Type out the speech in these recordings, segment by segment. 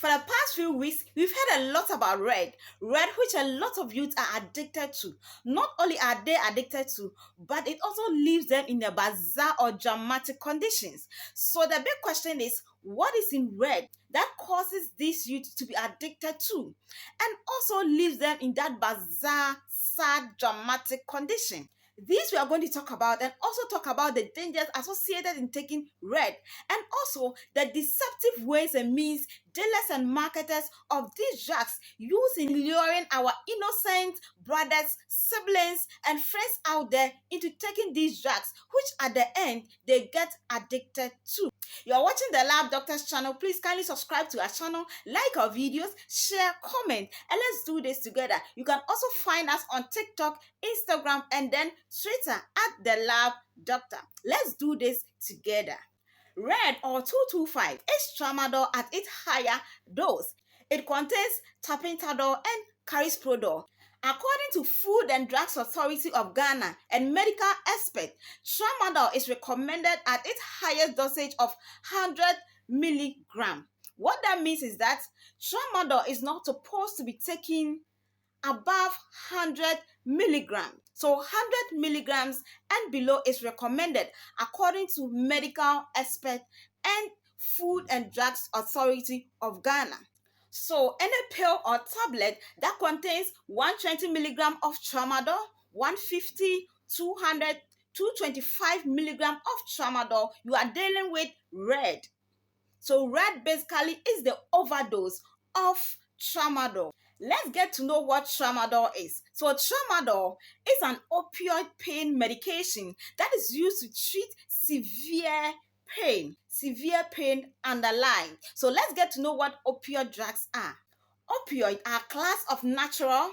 For the past few weeks, we've heard a lot about red, which a lot of youth are addicted to. Not only are they addicted to, but it also leaves them in a bizarre or dramatic conditions. So the big question is, what is in red that causes these youth to be addicted to, and also leaves them in that bizarre, sad, dramatic condition? These we are going to talk about, and also talk about the dangers associated in taking red, and also the deceptive ways and means dealers and marketers of these drugs use in luring our innocent brothers, siblings, and friends out there into taking these drugs, which at the end they get addicted to. You're watching the Lab Doctors channel. Please kindly subscribe to our channel, like our videos, share, comment, and let's do this together. You can also find us on TikTok, Instagram, and then Twitter at the Lab Doctor. Let's do this together. Red, or 225, is tramadol at its higher dose. It contains tapentadol and cariprazole. According to Food and Drugs Authority of Ghana and medical experts, tramadol is recommended at its highest dosage of 100 milligrams. What that means is that tramadol is not supposed to be taken above 100 milligrams. So 100 milligrams and below is recommended according to medical experts and Food and Drugs Authority of Ghana. So any pill or tablet that contains 120 milligram of tramadol, 150, 200, 225 milligram of tramadol, you are dealing with red. So red basically is the overdose of tramadol. Let's get to know what tramadol is. So tramadol is an opioid pain medication that is used to treat severe pain underlying. So let's get to know what opioid drugs are. Opioids are a class of natural,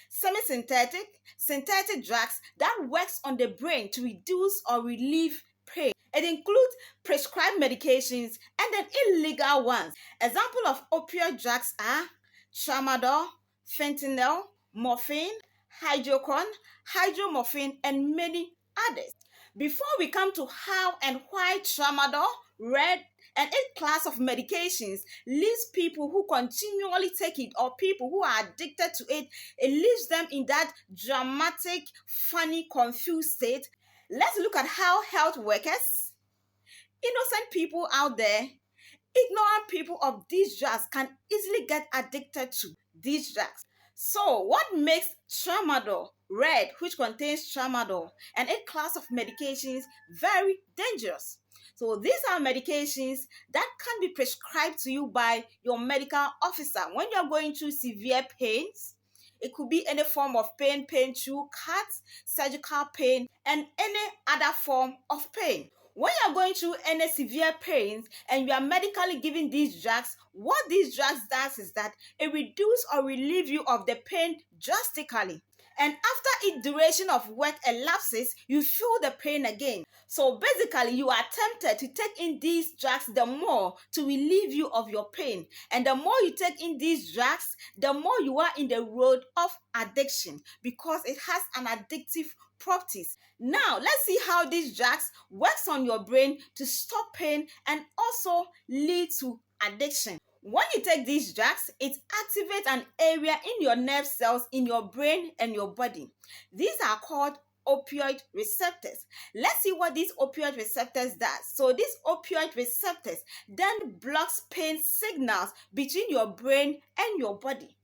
semi-synthetic, synthetic drugs that works on the brain to reduce or relieve pain. It includes prescribed medications and then illegal ones. Examples of opioid drugs are tramadol, fentanyl, morphine, hydromorphine, and many others. Before we come to how and why tramadol, red, and a class of medications leaves people who continually take it, or people who are addicted to it, it leaves them in that dramatic, funny, confused state. Let's look at how health workers, innocent people out there, ignorant people of these drugs can easily get addicted to these drugs. So, what makes tramadol, red, which contains tramadol, and a class of medications very dangerous? So, these are medications that can be prescribed to you by your medical officer when you're going through severe pains. It could be any form of pain through cuts, surgical pain, and any other form of pain. When you're going through any severe pains and you are medically given these drugs, what these drugs does is that it reduces or relieves you of the pain drastically. And after its duration of work elapses, you feel the pain again. So basically, you are tempted to take in these drugs the more to relieve you of your pain. And the more you take in these drugs, the more you are in the road of addiction, because it has an addictive properties. Now, let's see how these drugs works on your brain to stop pain and also lead to addiction. When you take these drugs, it activates an area in your nerve cells in your brain and your body. These are called opioid receptors. Let's see what these opioid receptors does. So these opioid receptors then blocks pain signals between your brain and your body.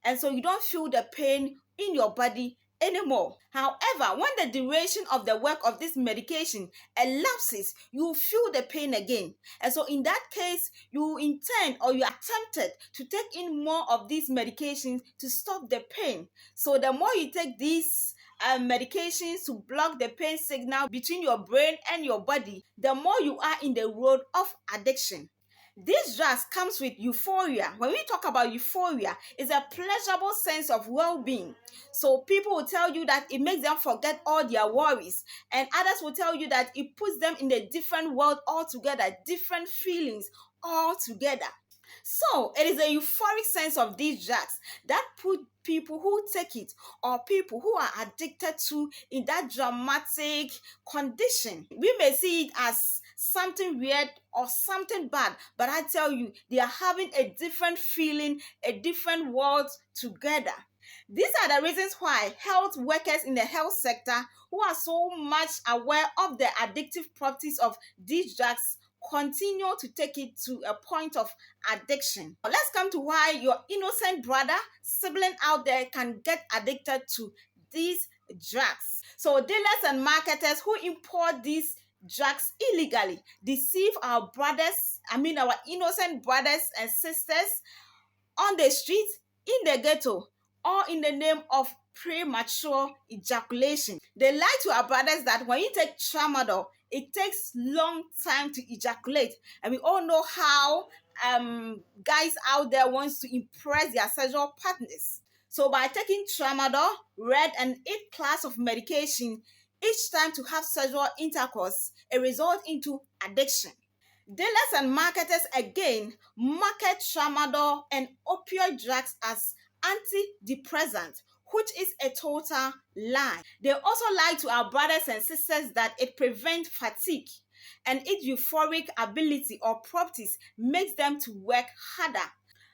And so you don't feel the pain in your body anymore. However, when the duration of the work of this medication elapses, you feel the pain again. And so in that case, you intend or you are tempted to take in more of these medications to stop the pain. So the more you take these medications to block the pain signal between your brain and your body, the more you are in the road of addiction. This drugs comes with euphoria. When we talk about euphoria, it's a pleasurable sense of well-being. So people will tell you that it makes them forget all their worries, and others will tell you that it puts them in a different world altogether, different feelings altogether. So it is a euphoric sense of these drugs that put people who take it, or people who are addicted to, in that dramatic condition. We may see it as something weird or something bad, but I tell you, they are having a different feeling, a different world together. These are the reasons why health workers in the health sector who are so much aware of the addictive properties of these drugs continue to take it to a point of addiction. Let's come to why your innocent brother, sibling out there can get addicted to these drugs. So dealers and marketers who import these drugs illegally deceive our brothers, our innocent brothers and sisters on the streets, in the ghetto, or in the name of premature ejaculation. They lie to our brothers that when you take tramadol, it takes long time to ejaculate. And we all know how guys out there wants to impress their sexual partners. So by taking Tramadol, Red, and its class of medication each time to have sexual intercourse, it results into addiction. Dealers and marketers again market Tramadol and opioid drugs as antidepressants, which is a total lie. They also lie to our brothers and sisters that it prevents fatigue and its euphoric ability or properties makes them to work harder.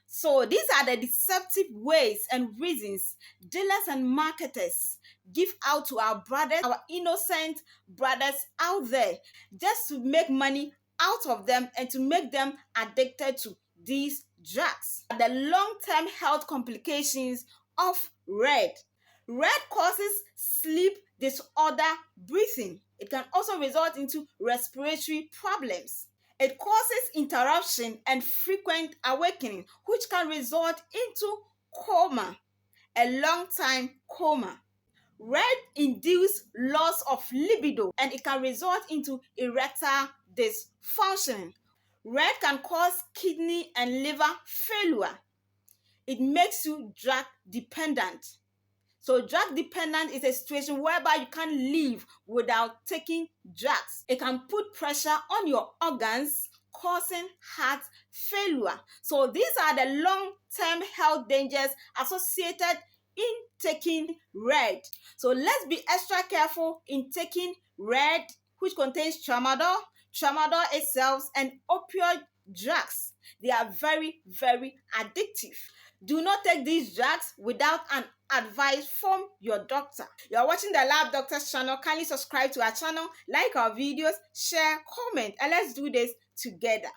So these are the deceptive ways and reasons dealers and marketers give out to our brothers, our innocent brothers out there, just to make money out of them and to make them addicted to these drugs. The long-term health complications of red. Red causes sleep disorder breathing. It can also result into respiratory problems. It causes interruption and frequent awakening, which can result into coma, a long-time coma. Red induces loss of libido and it can result into erectile dysfunction. Red can cause kidney and liver failure. It makes you drug dependent. So drug dependent is a situation whereby you can't live without taking drugs. It can put pressure on your organs, causing heart failure. So these are the long-term health dangers associated in taking red. So let's be extra careful in taking red, which contains tramadol, tramadol itself, and opioid drugs. They are very, very addictive. Do not take these drugs without an advice from your doctor. You are watching the Lab Doctors channel. Kindly subscribe to our channel, like our videos, share, comment, and let's do this together.